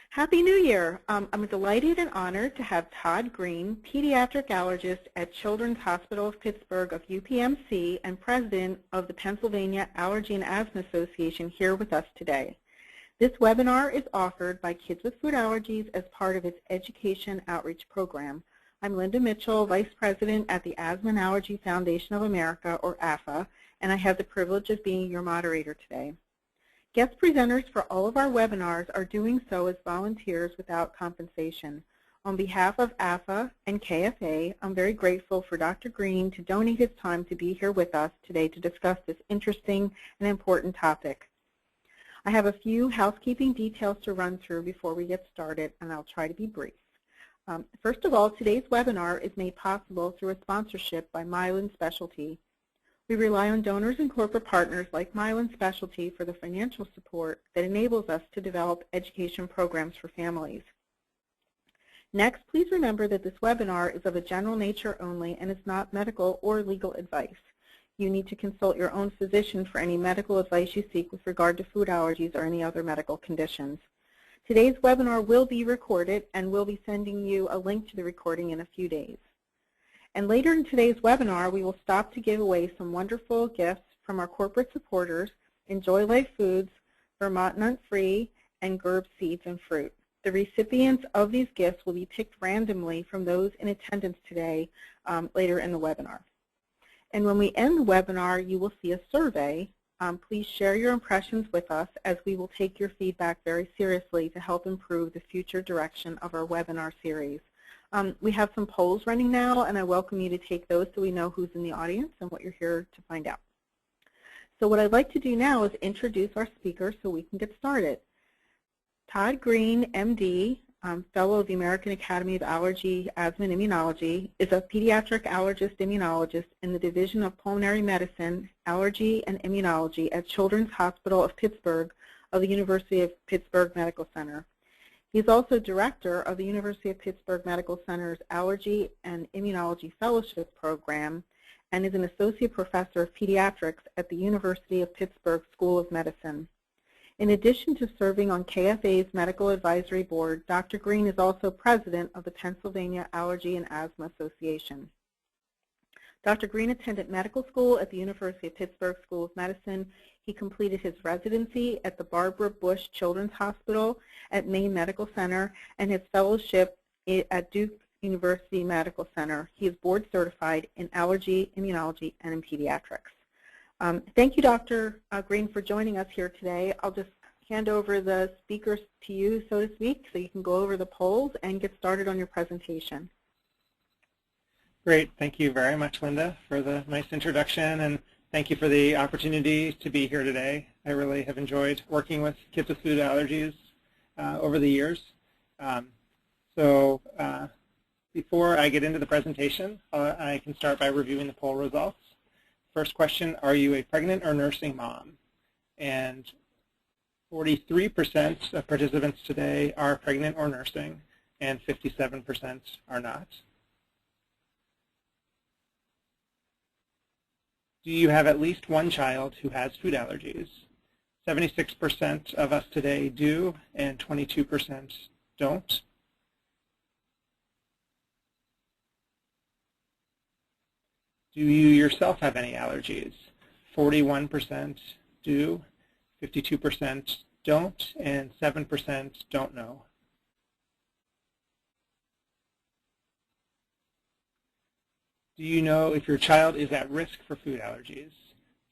Happy New Year. I'm delighted and honored to have Todd Green, pediatric allergist at Children's Hospital of Pittsburgh of UPMC and president of the Pennsylvania Allergy and Asthma Association here with us today. This webinar is offered by Kids With Food Allergies as part of its Education Outreach Program. I'm Linda Mitchell, Vice President at the Asthma and Allergy Foundation of America, or AFA, and I have the privilege of being your moderator today. Guest presenters for all of our webinars are doing so as volunteers without compensation. On behalf of AFA and KFA, I'm very grateful for Dr. Green to donate his time to be here with us today to discuss this interesting and important topic. I have a few housekeeping details to run through before we get started, and I'll try to be brief. First of all, today's webinar is made possible through a sponsorship by Mylan Specialty. We rely on donors and corporate partners like Mylan Specialty for the financial support that enables us to develop education programs for families. Next, please remember that this webinar is of a general nature only and is not medical or legal advice. You need to consult your own physician for any medical advice you seek with regard to food allergies or any other medical conditions. Today's webinar will be recorded, and we'll be sending you a link to the recording in a few days. And later in today's webinar, we will stop to give away some wonderful gifts from our corporate supporters, Enjoy Life Foods, Vermont Nut Free, and Gerb Seeds and Fruit. The recipients of these gifts will be picked randomly from those in attendance today later in the webinar. And when we end the webinar, you will see a survey. Please share your impressions with us, as we will take your feedback very seriously to help improve the future direction of our webinar series. We have some polls running now, and I welcome you to take those so we know who's in the audience and what you're here to find out. So what I'd like to do now is introduce our speaker so we can get started. Todd Green, MD, Fellow of the American Academy of Allergy, Asthma, and Immunology, is a pediatric allergist immunologist in the Division of Pulmonary Medicine, Allergy, and Immunology at Children's Hospital of Pittsburgh of the University of Pittsburgh Medical Center. He's also director of the University of Pittsburgh Medical Center's Allergy and Immunology Fellowship Program and is an associate professor of pediatrics at the University of Pittsburgh School of Medicine. In addition to serving on KFA's Medical Advisory Board, Dr. Green is also president of the Pennsylvania Allergy and Asthma Association. Dr. Green attended medical school at the University of Pittsburgh School of Medicine. He completed his residency at the Barbara Bush Children's Hospital at Maine Medical Center and his fellowship at Duke University Medical Center. He is board certified in allergy, immunology, and in pediatrics. Thank you, Dr. Green, for joining us here today. I'll just hand over the speakers to you, so to speak, so you can go over the polls and get started on your presentation. Great. Thank you very much, Linda, for the nice introduction, and thank you for the opportunity to be here today. I really have enjoyed working with Kids with Food Allergies over the years. Before I get into the presentation, I can start by reviewing the poll results. First question, are you a pregnant or nursing mom? And 43% of participants today are pregnant or nursing, and 57% are not. Do you have at least one child who has food allergies? 76% of us today do, and 22% don't. Do you yourself have any allergies? 41% do, 52% don't, and 7% don't know. Do you know if your child is at risk for food allergies?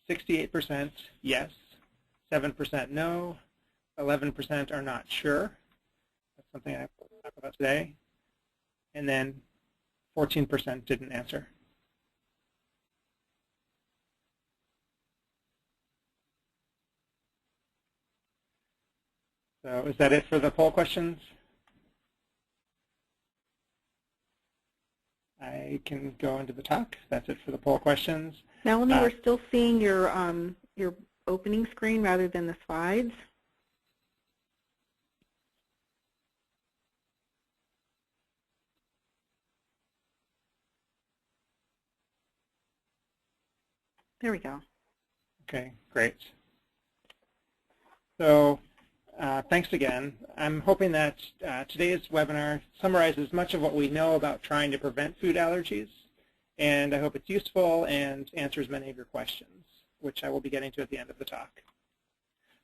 68% yes, 7% no, 11% are not sure. That's something I will talk about today. And then 14% didn't answer. So is that it for the poll questions? I can go into the talk. That's it for the poll questions. Melanie, we're still seeing your opening screen rather than the slides. There we go. Okay, great. So Thanks again. I'm hoping that today's webinar summarizes much of what we know about trying to prevent food allergies, and I hope it's useful and answers many of your questions, which I will be getting to at the end of the talk.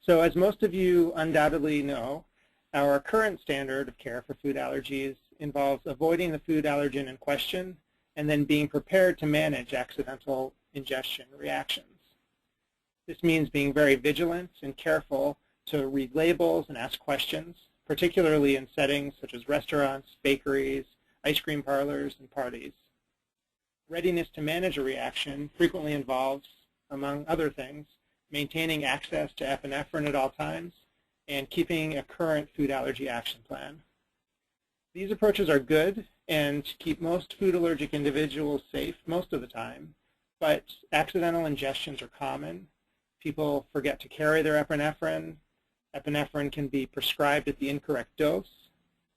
So as most of you undoubtedly know, our current standard of care for food allergies involves avoiding the food allergen in question and then being prepared to manage accidental ingestion reactions. This means being very vigilant and careful to read labels and ask questions, particularly in settings such as restaurants, bakeries, ice cream parlors, and parties. Readiness to manage a reaction frequently involves, among other things, maintaining access to epinephrine at all times and keeping a current food allergy action plan. These approaches are good and keep most food allergic individuals safe most of the time, but accidental ingestions are common. People forget to carry their epinephrine. Epinephrine can be prescribed at the incorrect dose,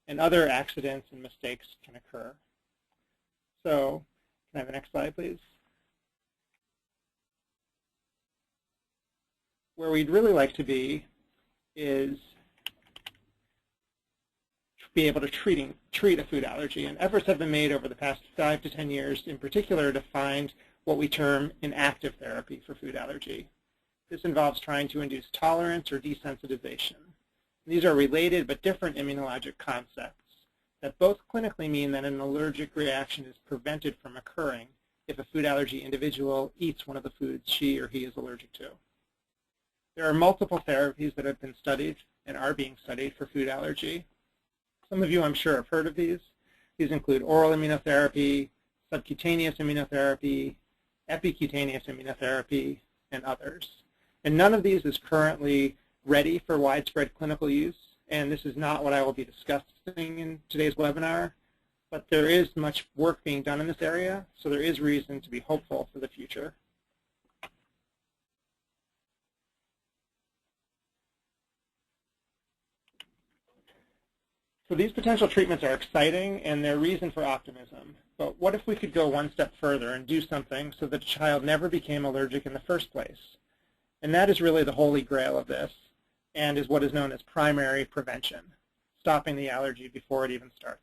and other accidents and mistakes can occur. So, can I have the next slide, please? Where we'd really like to be is be able to treat a food allergy. And efforts have been made over the past 5 to 10 years, in particular, to find what we term inactive therapy for food allergy. This involves trying to induce tolerance or desensitization. These are related but different immunologic concepts that both clinically mean that an allergic reaction is prevented from occurring if a food allergy individual eats one of the foods she or he is allergic to. There are multiple therapies that have been studied and are being studied for food allergy. Some of you, I'm sure, have heard of these. These include oral immunotherapy, subcutaneous immunotherapy, epicutaneous immunotherapy, and others. And none of these is currently ready for widespread clinical use, and this is not what I will be discussing in today's webinar, but there is much work being done in this area, so there is reason to be hopeful for the future. So these potential treatments are exciting, and they're reason for optimism. But what if we could go one step further and do something so that a child never became allergic in the first place? And that is really the holy grail of this, and is what is known as primary prevention, stopping the allergy before it even starts.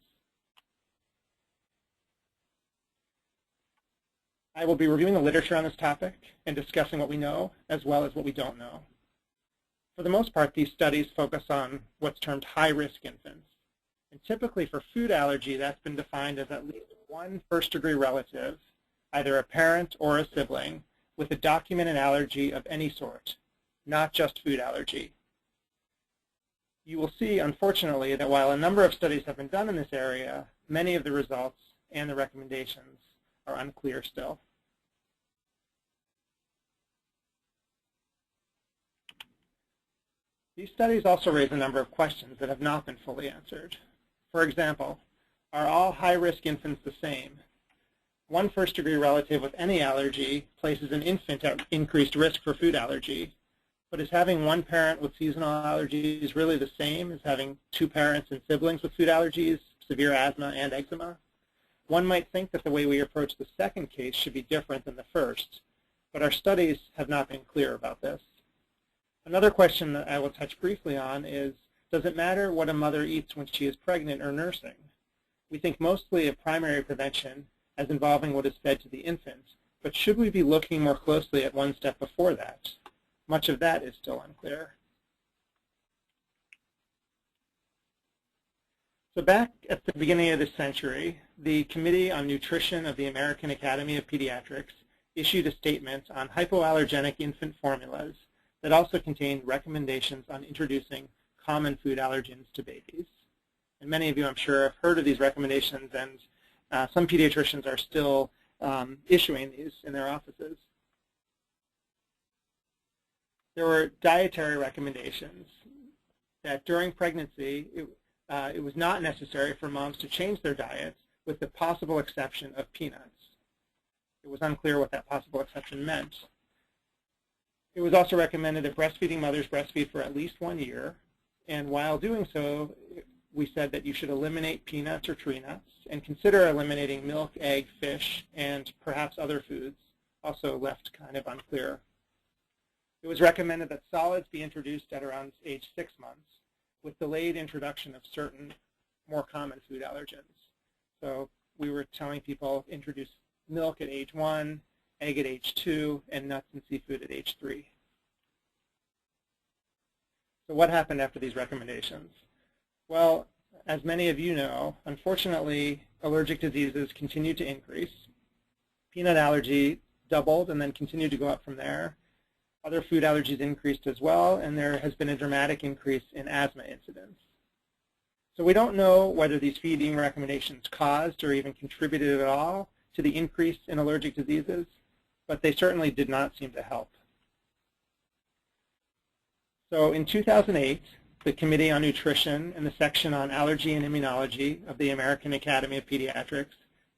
I will be reviewing the literature on this topic and discussing what we know as well as what we don't know. For the most part, these studies focus on what's termed high-risk infants. And typically for food allergy, that's been defined as at least one first-degree relative, either a parent or a sibling, with a documented allergy of any sort, not just food allergy. You will see, unfortunately, that while a number of studies have been done in this area, many of the results and the recommendations are unclear still. These studies also raise a number of questions that have not been fully answered. For example, are all high-risk infants the same? One first-degree relative with any allergy places an infant at increased risk for food allergy, but is having one parent with seasonal allergies really the same as having two parents and siblings with food allergies, severe asthma, and eczema? One might think that the way we approach the second case should be different than the first, but our studies have not been clear about this. Another question that I will touch briefly on is, does it matter what a mother eats when she is pregnant or nursing? We think mostly of primary prevention as involving what is fed to the infant, but should we be looking more closely at one step before that? Much of that is still unclear. So back at the beginning of this century, the Committee on Nutrition of the American Academy of Pediatrics issued a statement on hypoallergenic infant formulas that also contained recommendations on introducing common food allergens to babies. And many of you, I'm sure, have heard of these recommendations, and some pediatricians are still issuing these in their offices. There were dietary recommendations that during pregnancy, it was not necessary for moms to change their diets with the possible exception of peanuts. It was unclear what that possible exception meant. It was also recommended that breastfeeding mothers breastfeed for at least 1 year, and while doing so, we said that you should eliminate peanuts or tree nuts and consider eliminating milk, egg, fish, and perhaps other foods, also left kind of unclear. It was recommended that solids be introduced at around age 6 months, with delayed introduction of certain more common food allergens. So we were telling people introduce milk at age 1, egg at age 2, and nuts and seafood at age 3. So what happened after these recommendations? Well, as many of you know, unfortunately, allergic diseases continue to increase. Peanut allergy doubled and then continued to go up from there. Other food allergies increased as well, and there has been a dramatic increase in asthma incidence. So we don't know whether these feeding recommendations caused or even contributed at all to the increase in allergic diseases, but they certainly did not seem to help. So in 2008, the Committee on Nutrition and the section on Allergy and Immunology of the American Academy of Pediatrics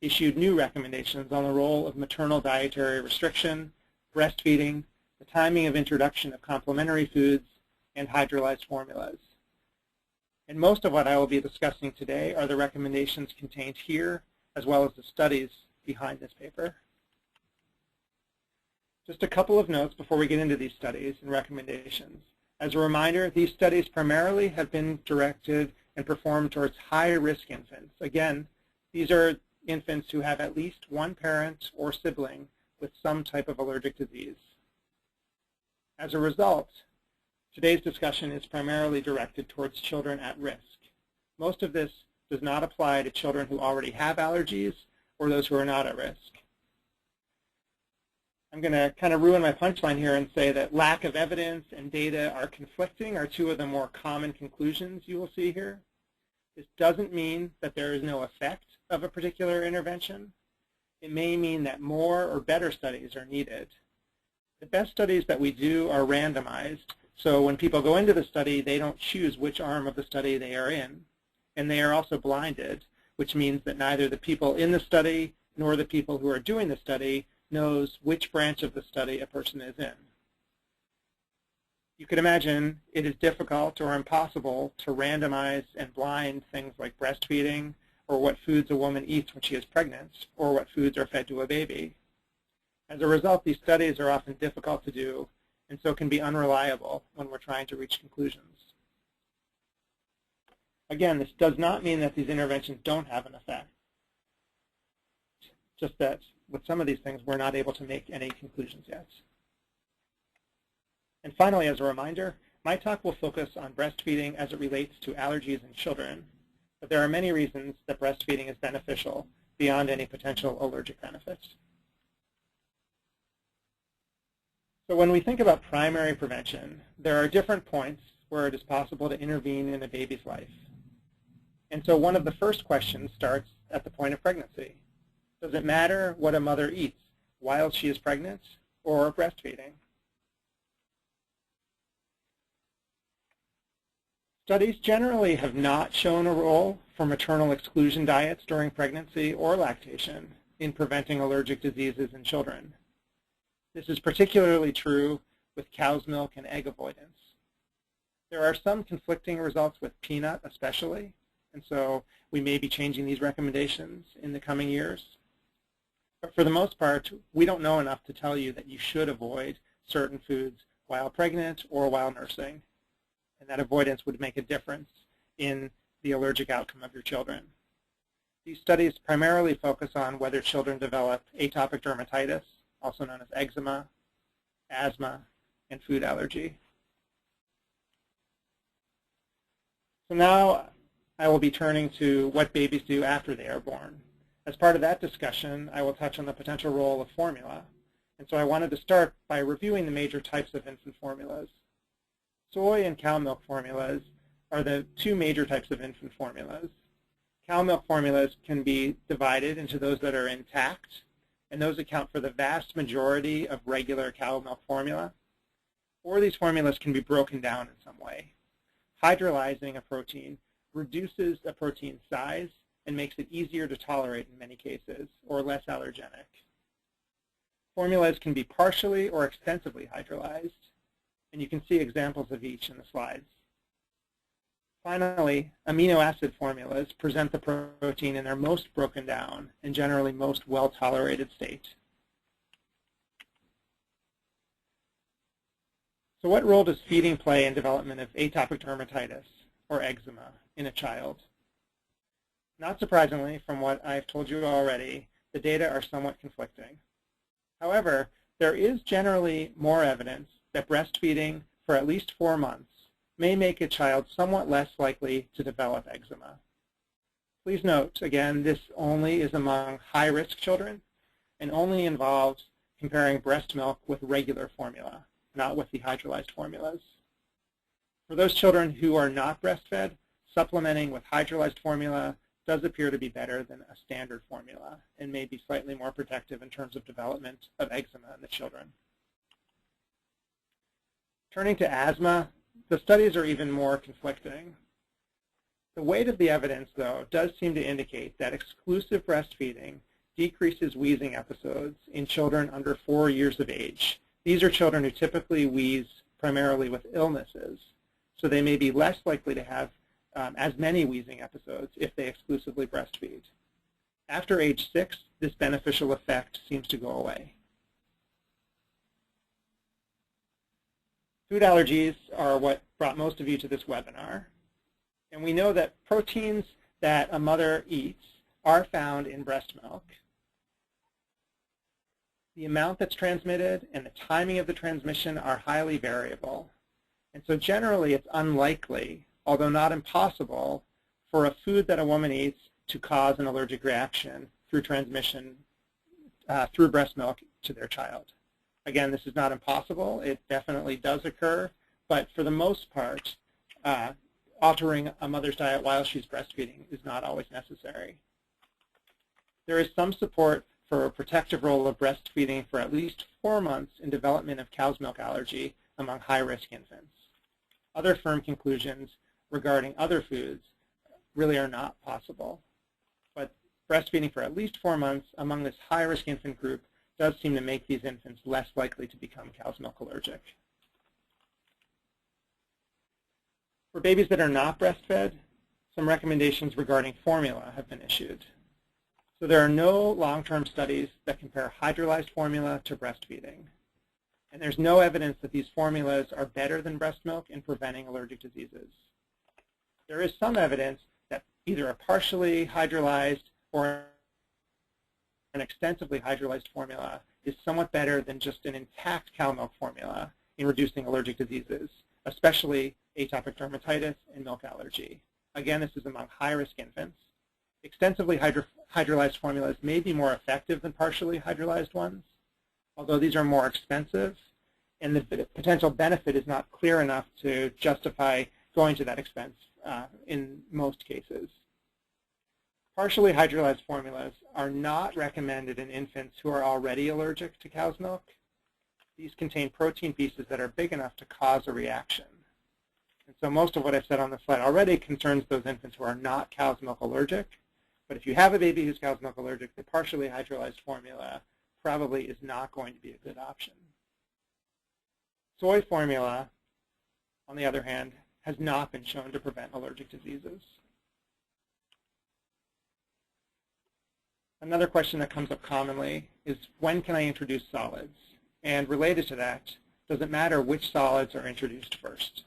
issued new recommendations on the role of maternal dietary restriction, breastfeeding, the timing of introduction of complementary foods, and hydrolyzed formulas. And most of what I will be discussing today are the recommendations contained here, as well as the studies behind this paper. Just a couple of notes before we get into these studies and recommendations. As a reminder, these studies primarily have been directed and performed towards high-risk infants. Again, these are infants who have at least one parent or sibling with some type of allergic disease. As a result, today's discussion is primarily directed towards children at risk. Most of this does not apply to children who already have allergies or those who are not at risk. I'm going to kind of ruin my punchline here and say that lack of evidence and data are conflicting are two of the more common conclusions you will see here. This doesn't mean that there is no effect of a particular intervention. It may mean that more or better studies are needed. The best studies that we do are randomized, so when people go into the study, they don't choose which arm of the study they are in, and they are also blinded, which means that neither the people in the study nor the people who are doing the study knows which branch of the study a person is in. You can imagine it is difficult or impossible to randomize and blind things like breastfeeding or what foods a woman eats when she is pregnant or what foods are fed to a baby. As a result, these studies are often difficult to do and so can be unreliable when we're trying to reach conclusions. Again, this does not mean that these interventions don't have an effect, just that with some of these things, we're not able to make any conclusions yet. And finally, as a reminder, my talk will focus on breastfeeding as it relates to allergies in children, but there are many reasons that breastfeeding is beneficial beyond any potential allergic benefits. So when we think about primary prevention, there are different points where it is possible to intervene in a baby's life. And so one of the first questions starts at the point of pregnancy. Does it matter what a mother eats while she is pregnant or breastfeeding? Studies generally have not shown a role for maternal exclusion diets during pregnancy or lactation in preventing allergic diseases in children. This is particularly true with cow's milk and egg avoidance. There are some conflicting results with peanut especially, and so we may be changing these recommendations in the coming years. But for the most part, we don't know enough to tell you that you should avoid certain foods while pregnant or while nursing. And that avoidance would make a difference in the allergic outcome of your children. These studies primarily focus on whether children develop atopic dermatitis, also known as eczema, asthma, and food allergy. So now I will be turning to what babies do after they are born. As part of that discussion, I will touch on the potential role of formula. And so I wanted to start by reviewing the major types of infant formulas. Soy and cow milk formulas are the two major types of infant formulas. Cow milk formulas can be divided into those that are intact, and those account for the vast majority of regular cow milk formula. Or these formulas can be broken down in some way. Hydrolyzing a protein reduces a protein size and makes it easier to tolerate in many cases, or less allergenic. Formulas can be partially or extensively hydrolyzed, and you can see examples of each in the slides. Finally, amino acid formulas present the protein in their most broken down and generally most well-tolerated state. So what role does feeding play in development of atopic dermatitis? or eczema in a child. Not surprisingly, from what I've told you already, the data are somewhat conflicting. However, there is generally more evidence that breastfeeding for at least 4 months may make a child somewhat less likely to develop eczema. Please note, again, this only is among high-risk children and only involves comparing breast milk with regular formula, not with the hydrolyzed formulas. For those children who are not breastfed, supplementing with hydrolyzed formula does appear to be better than a standard formula and may be slightly more protective in terms of development of eczema in the children. Turning to asthma, the studies are even more conflicting. The weight of the evidence, though, does seem to indicate that exclusive breastfeeding decreases wheezing episodes in children under 4 years of age. These are children who typically wheeze primarily with illnesses, so they may be less likely to have as many wheezing episodes if they exclusively breastfeed. After age 6, this beneficial effect seems to go away. Food allergies are what brought most of you to this webinar. And we know that proteins that a mother eats are found in breast milk. The amount that's transmitted and the timing of the transmission are highly variable. And so generally it's unlikely, although not impossible, for a food that a woman eats to cause an allergic reaction through transmission through breast milk to their child. Again, this is not impossible. It definitely does occur, but for the most part, altering a mother's diet while she's breastfeeding is not always necessary. There is some support for a protective role of breastfeeding for at least 4 months in development of cow's milk allergy among high-risk infants. Other firm conclusions regarding other foods really are not possible. But breastfeeding for at least 4 months among this high-risk infant group does seem to make these infants less likely to become cow's milk allergic. For babies that are not breastfed, some recommendations regarding formula have been issued. So there are no long-term studies that compare hydrolyzed formula to breastfeeding. And there's no evidence that these formulas are better than breast milk in preventing allergic diseases. There is some evidence that either a partially hydrolyzed or an extensively hydrolyzed formula is somewhat better than just an intact cow milk formula in reducing allergic diseases, especially atopic dermatitis and milk allergy. Again, this is among high-risk infants. Extensively hydrolyzed formulas may be more effective than partially hydrolyzed ones, although these are more expensive, and the potential benefit is not clear enough to justify going to that expense in most cases. Partially hydrolyzed formulas are not recommended in infants who are already allergic to cow's milk. These contain protein pieces that are big enough to cause a reaction. And so most of what I've said on the slide already concerns those infants who are not cow's milk allergic. But if you have a baby who's cow's milk allergic, the partially hydrolyzed formula probably is not going to be a good option. Soy formula, on the other hand, has not been shown to prevent allergic diseases. Another question that comes up commonly is, when can I introduce solids? And related to that, does it matter which solids are introduced first?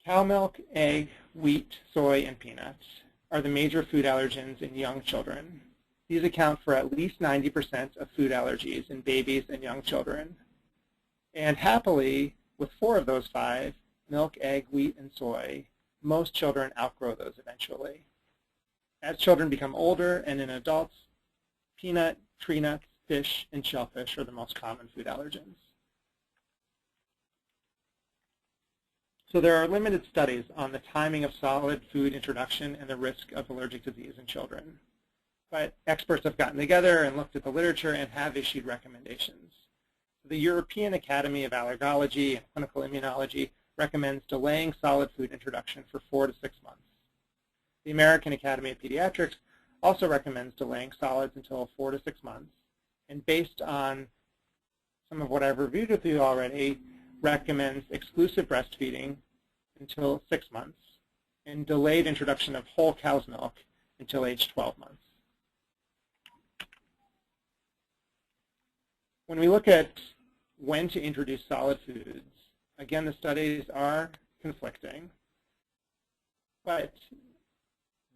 Cow milk, egg, wheat, soy, and peanuts are the major food allergens in young children. These account for at least 90% of food allergies in babies and young children. And happily, with 4 of those 5, milk, egg, wheat, and soy, most children outgrow those eventually. As children become older and in adults, peanut, tree nuts, fish, and shellfish are the most common food allergens. So there are limited studies on the timing of solid food introduction and the risk of allergic disease in children. But experts have gotten together and looked at the literature and have issued recommendations. The European Academy of Allergology and Clinical Immunology recommends delaying solid food introduction for 4 to 6 months. The American Academy of Pediatrics also recommends delaying solids until 4 to 6 months, and based on some of what I've reviewed with you already, recommends exclusive breastfeeding until 6 months and delayed introduction of whole cow's milk until age 12 months. When we look at when to introduce solid foods, Again, the studies are conflicting, but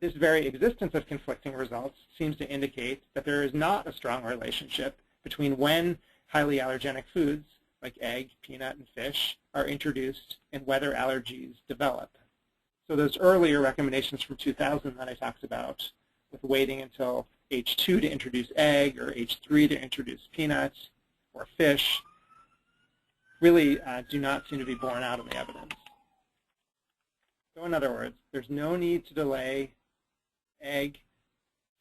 this very existence of conflicting results seems to indicate that there is not a strong relationship between when highly allergenic foods like egg, peanut, and fish are introduced and whether allergies develop. So those earlier recommendations from 2000 that I talked about, with waiting until age 2 to introduce egg or age 3 to introduce peanuts or fish, really do not seem to be borne out in the evidence. So in other words, there's no need to delay egg,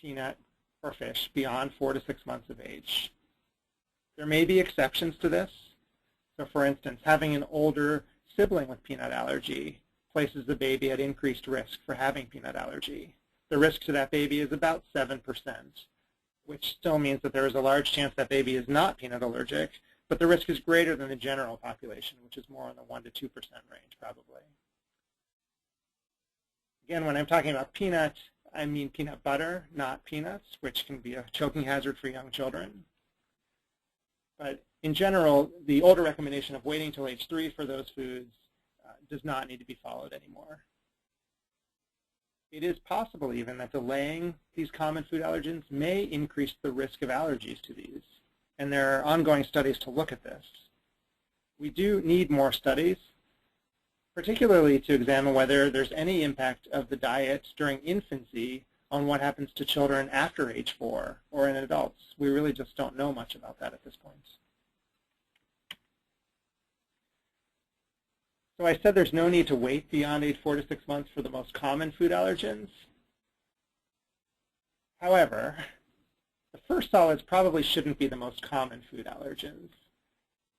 peanut, or fish beyond 4 to 6 months of age. There may be exceptions to this. So for instance, having an older sibling with peanut allergy places the baby at increased risk for having peanut allergy. The risk to that baby is about 7%, which still means that there is a large chance that baby is not peanut allergic, but the risk is greater than the general population, which is more in the 1 to 2% range probably. Again, when I'm talking about peanut, I mean peanut butter, not peanuts, which can be a choking hazard for young children. But in general, the older recommendation of waiting until age 3 for those foods does not need to be followed anymore. It is possible even that delaying these common food allergens may increase the risk of allergies to these, and there are ongoing studies to look at this. We do need more studies, particularly to examine whether there's any impact of the diet during infancy on what happens to children after age 4 or in adults. We really just don't know much about that at this point. So I said there's no need to wait beyond age 4 to 6 months for the most common food allergens. However, the first solids probably shouldn't be the most common food allergens.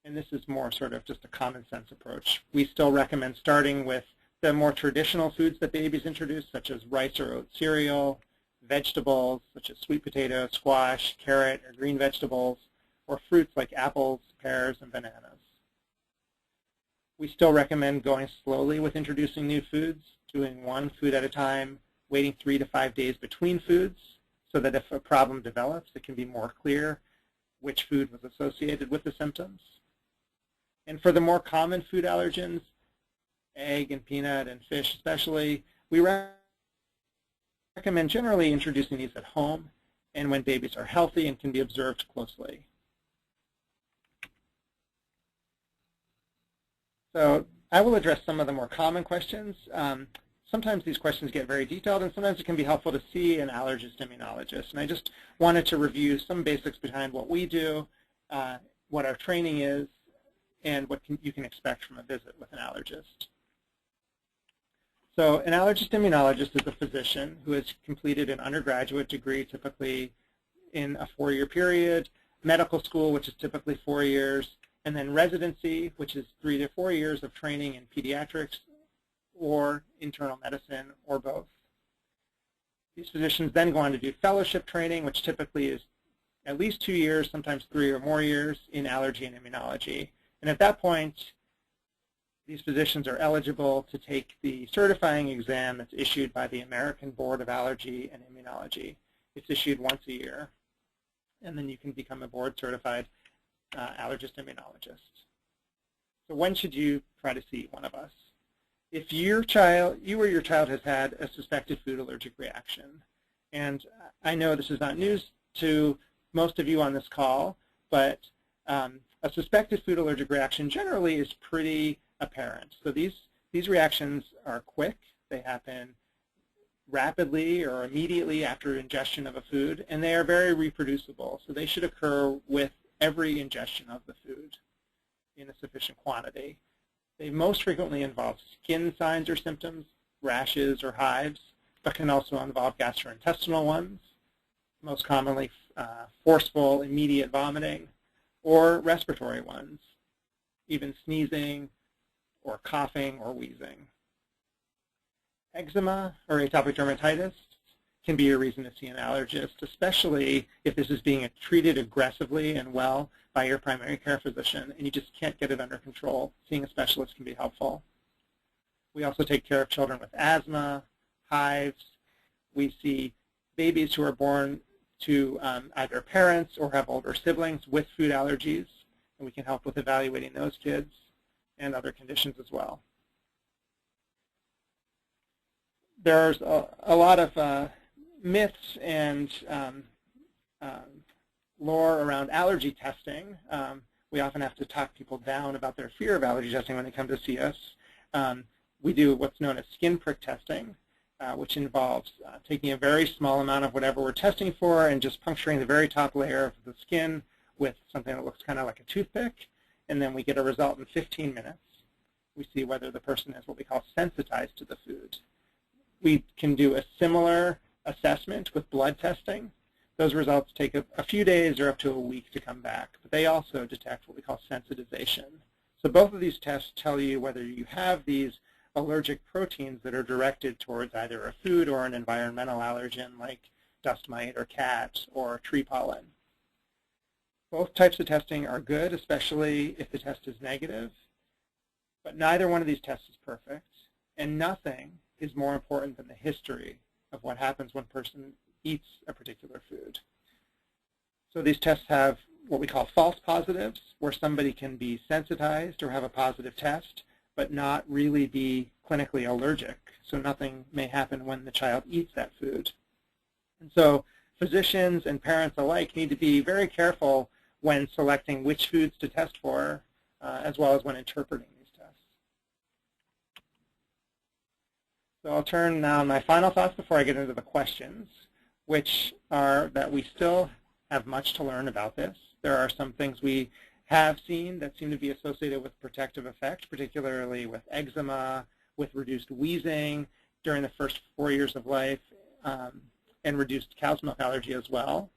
And this is more sort of just a common sense approach. We still recommend starting with the more traditional foods that babies introduce, such as rice or oat cereal, vegetables, such as sweet potato, squash, carrot, or green vegetables, or fruits like apples, pears, and bananas. We still recommend going slowly with introducing new foods, doing one food at a time, waiting 3 to 5 days between foods, so that if a problem develops, it can be more clear which food was associated with the symptoms. And for the more common food allergens, egg and peanut and fish especially, we recommend generally introducing these at home and when babies are healthy and can be observed closely. So I will address some of the more common questions. Sometimes these questions get very detailed, and sometimes it can be helpful to see an allergist immunologist. And I just wanted to review some basics behind what we do, what our training is, and what you can expect from a visit with an allergist. So an allergist immunologist is a physician who has completed an undergraduate degree, typically in a 4-year period, medical school, which is typically 4 years, and then residency, which is 3 to 4 years of training in pediatrics or internal medicine or both. These physicians then go on to do fellowship training, which typically is at least 2 years, sometimes 3 or more years in allergy and immunology. And at that point, these physicians are eligible to take the certifying exam that's issued by the American Board of Allergy and Immunology. It's issued once a year, and then you can become a board-certified allergist immunologist. So when should you try to see one of us? If you or your child has had a suspected food allergic reaction, and I know this is not news to most of you on this call, but a suspected food allergic reaction generally is pretty apparent. So these reactions are quick. They happen rapidly or immediately after ingestion of a food, and they are very reproducible. So they should occur with every ingestion of the food in a sufficient quantity. They most frequently involve skin signs or symptoms, rashes or hives, but can also involve gastrointestinal ones, most commonly forceful, immediate vomiting, or respiratory ones, even sneezing or coughing or wheezing. Eczema or atopic dermatitis can be a reason to see an allergist, especially if this is being treated aggressively and well by your primary care physician and you just can't get it under control. Seeing a specialist can be helpful. We also take care of children with asthma, hives. We see babies who are born to either parents or have older siblings with food allergies, and we can help with evaluating those kids. and other conditions as well. There's a lot of myths and lore around allergy testing. We often have to talk people down about their fear of allergy testing when they come to see us. We do what's known as skin prick testing, which involves taking a very small amount of whatever we're testing for and just puncturing the very top layer of the skin with something that looks kind of like a toothpick, and then we get a result in 15 minutes. We see whether the person is what we call sensitized to the food. We can do a similar assessment with blood testing. Those results take a few days or up to a week to come back, but they also detect what we call sensitization. So both of these tests tell you whether you have these allergic proteins that are directed towards either a food or an environmental allergen like dust mite or cat or tree pollen. Both types of testing are good, especially if the test is negative, but neither one of these tests is perfect, and nothing is more important than the history of what happens when a person eats a particular food. So these tests have what we call false positives, where somebody can be sensitized or have a positive test, but not really be clinically allergic. So nothing may happen when the child eats that food. And so physicians and parents alike need to be very careful when selecting which foods to test for, as well as when interpreting these tests. So I'll turn now to my final thoughts before I get into the questions, which are that we still have much to learn about this. There are some things we have seen that seem to be associated with protective effect, particularly with eczema, with reduced wheezing during the first 4 years of life, and reduced cow's milk allergy as well.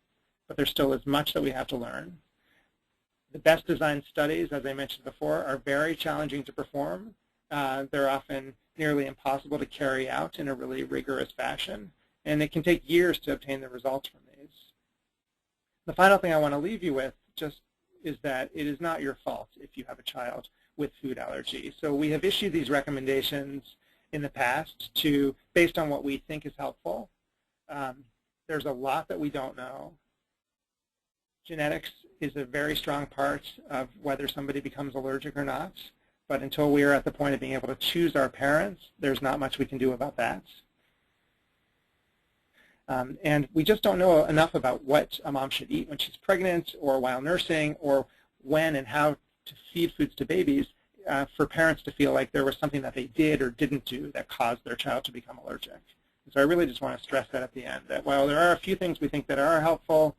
But there still is much that we have to learn. The best designed studies, as I mentioned before, are very challenging to perform. They're often nearly impossible to carry out in a really rigorous fashion, and it can take years to obtain the results from these. The final thing I want to leave you with just is that it is not your fault if you have a child with food allergy. So we have issued these recommendations in the past based on what we think is helpful. There's a lot that we don't know. Genetics is a very strong part of whether somebody becomes allergic or not, but until we are at the point of being able to choose our parents, there's not much we can do about that. And we just don't know enough about what a mom should eat when she's pregnant or while nursing, or when and how to feed foods to babies for parents to feel like there was something that they did or didn't do that caused their child to become allergic. And so I really just want to stress that at the end, that while there are a few things we think that are helpful,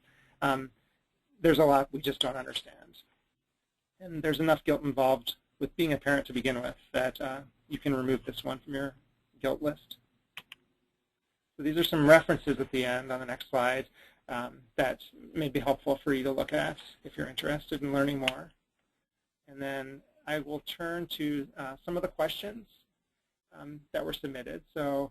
there's a lot we just don't understand. And there's enough guilt involved with being a parent to begin with that you can remove this one from your guilt list. So these are some references at the end on the next slide that may be helpful for you to look at if you're interested in learning more. And then I will turn to some of the questions that were submitted. So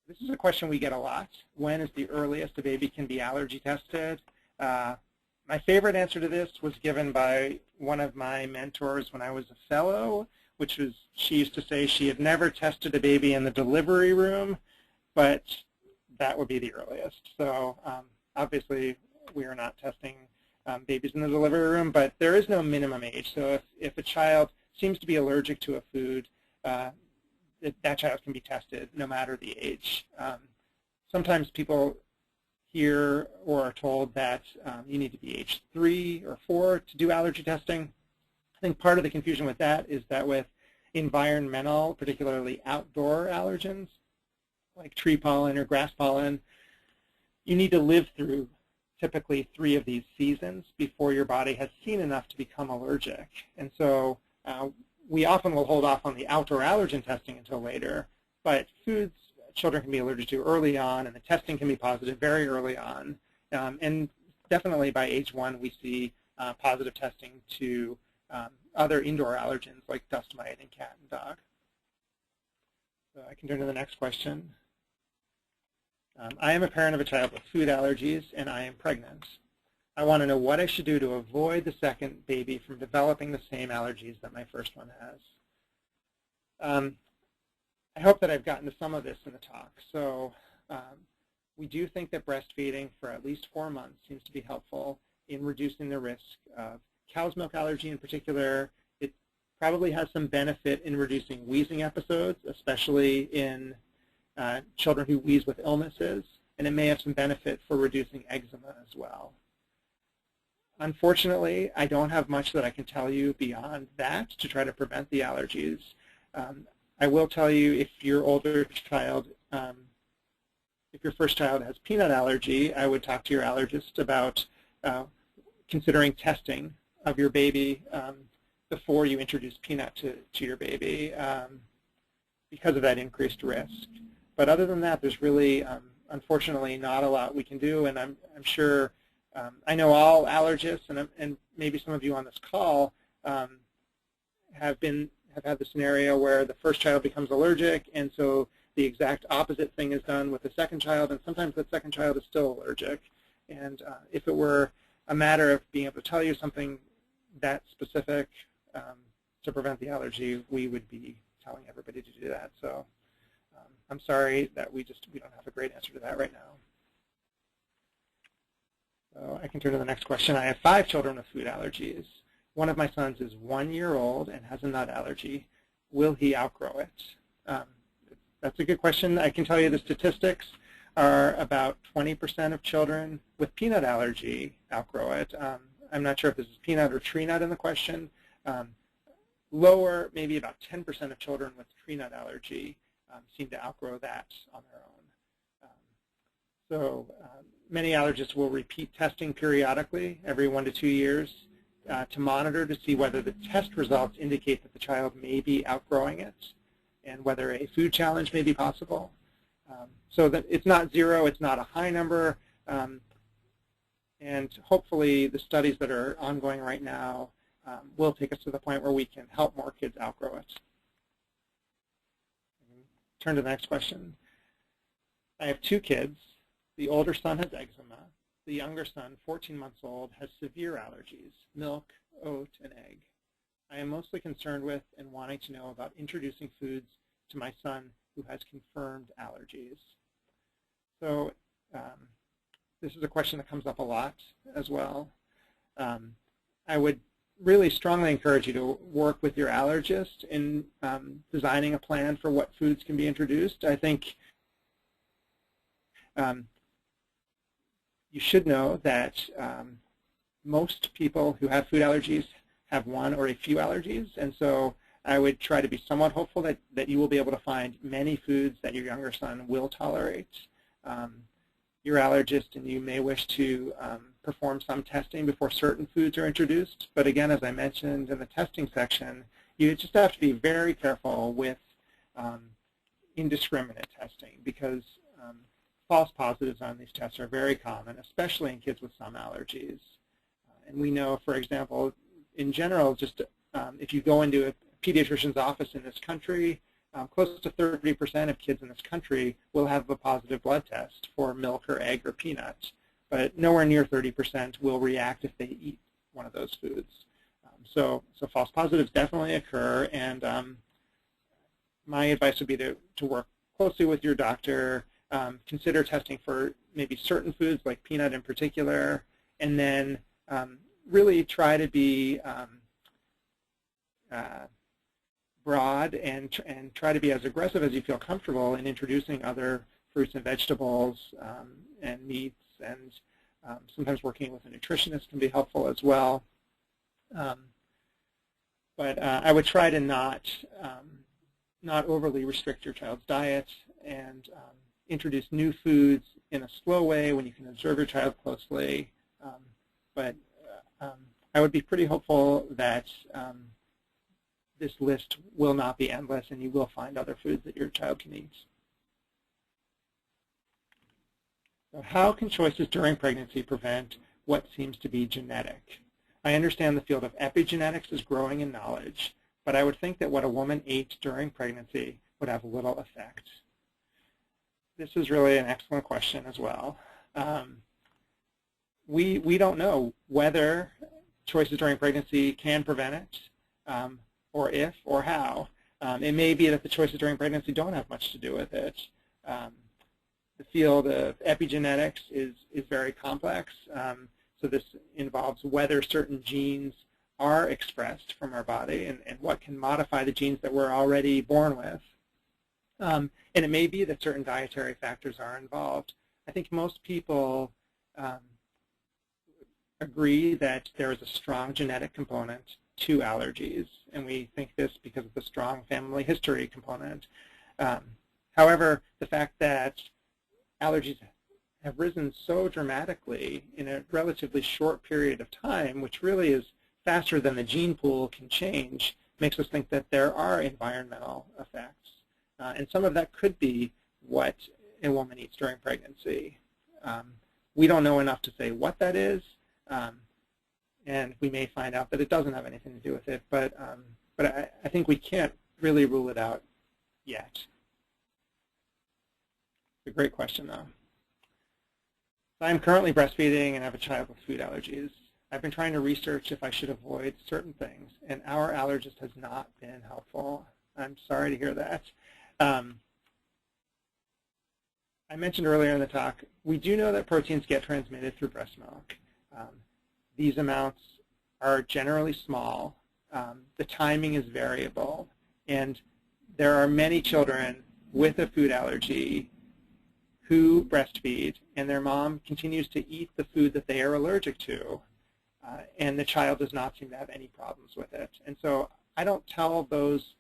this is a question we get a lot. When is the earliest a baby can be allergy tested? My favorite answer to this was given by one of my mentors when I was a fellow, which was she used to say she had never tested a baby in the delivery room, but that would be the earliest. So obviously we are not testing babies in the delivery room, but there is no minimum age. So if a child seems to be allergic to a food, that child can be tested no matter the age. Sometimes people hear or are told that you need to be age 3 or 4 to do allergy testing. I think part of the confusion with that is that with environmental, particularly outdoor allergens, like tree pollen or grass pollen, you need to live through typically 3 of these seasons before your body has seen enough to become allergic. And so we often will hold off on the outdoor allergen testing until later, but foods children can be allergic to early on, and the testing can be positive very early on. And definitely by age 1, we see positive testing to other indoor allergens like dust mite and cat and dog. So I can turn to the next question. I am a parent of a child with food allergies, and I am pregnant. I want to know what I should do to avoid the second baby from developing the same allergies that my first one has. I hope that I've gotten to some of this in the talk. So we do think that breastfeeding for at least 4 months seems to be helpful in reducing the risk of cow's milk allergy in particular. It probably has some benefit in reducing wheezing episodes, especially in children who wheeze with illnesses, and it may have some benefit for reducing eczema as well. Unfortunately, I don't have much that I can tell you beyond that to try to prevent the allergies. I will tell you, if your older child, if your first child has peanut allergy, I would talk to your allergist about considering testing of your baby before you introduce peanut to your baby because of that increased risk. But other than that, there's really, unfortunately, not a lot we can do, and I'm sure, I know all allergists, and maybe some of you on this call have had the scenario where the first child becomes allergic, and so the exact opposite thing is done with the second child, and sometimes that second child is still allergic. And if it were a matter of being able to tell you something that specific to prevent the allergy, we would be telling everybody to do that. So I'm sorry that we don't have a great answer to that right now. So I can turn to the next question. I have 5 children with food allergies. One of my sons is 1 year old and has a nut allergy. Will he outgrow it? That's a good question. I can tell you the statistics are about 20% of children with peanut allergy outgrow it. I'm not sure if this is peanut or tree nut in the question. Lower, maybe about 10% of children with tree nut allergy seem to outgrow that on their own. Many allergists will repeat testing periodically, every 1 to 2 years, to monitor to see whether the test results indicate that the child may be outgrowing it and whether a food challenge may be possible. So that it's not 0, it's not a high number, and hopefully the studies that are ongoing right now will take us to the point where we can help more kids outgrow it. Turn to the next question. I have 2 kids. The older son has eczema. The younger son, 14 months old, has severe allergies, milk, oat, and egg. I am mostly concerned with and wanting to know about introducing foods to my son who has confirmed allergies. So this is a question that comes up a lot as well. I would really strongly encourage you to work with your allergist in designing a plan for what foods can be introduced. I think you should know that most people who have food allergies have 1 or a few allergies, and so I would try to be somewhat hopeful that you will be able to find many foods that your younger son will tolerate. Your allergist and you may wish to perform some testing before certain foods are introduced, but again, as I mentioned in the testing section, you just have to be very careful with indiscriminate testing, because false positives on these tests are very common, especially in kids with some allergies. And we know, for example, in general, just if you go into a pediatrician's office in this country, close to 30% of kids in this country will have a positive blood test for milk or egg or peanut, but nowhere near 30% will react if they eat one of those foods. So false positives definitely occur, and my advice would be to work closely with your doctor, consider testing for maybe certain foods like peanut in particular, and then really try to be broad and try to be as aggressive as you feel comfortable in introducing other fruits and vegetables and meats, and sometimes working with a nutritionist can be helpful as well. But I would try to not overly restrict your child's diet, and introduce new foods in a slow way when you can observe your child closely. But I would be pretty hopeful that this list will not be endless, and you will find other foods that your child can eat. So how can choices during pregnancy prevent what seems to be genetic? I understand the field of epigenetics is growing in knowledge, but I would think that what a woman ate during pregnancy would have little effect. This is really an excellent question as well. We don't know whether choices during pregnancy can prevent it, or if, or how. It may be that the choices during pregnancy don't have much to do with it. The field of epigenetics is very complex, so this involves whether certain genes are expressed from our body and what can modify the genes that we're already born with. And it may be that certain dietary factors are involved. I think most people agree that there is a strong genetic component to allergies, and we think this because of the strong family history component. However, the fact that allergies have risen so dramatically in a relatively short period of time, which really is faster than the gene pool can change, makes us think that there are environmental effects. And some of that could be what a woman eats during pregnancy. We don't know enough to say what that is, and we may find out that it doesn't have anything to do with it, but I think we can't really rule it out yet. It's a great question, though. I'm currently breastfeeding and have a child with food allergies. I've been trying to research if I should avoid certain things, and our allergist has not been helpful. I'm sorry to hear that. I mentioned earlier in the talk, we do know that proteins get transmitted through breast milk. These amounts are generally small. The timing is variable, and there are many children with a food allergy who breastfeed, and their mom continues to eat the food that they are allergic to, and the child does not seem to have any problems with it. And so I don't tell those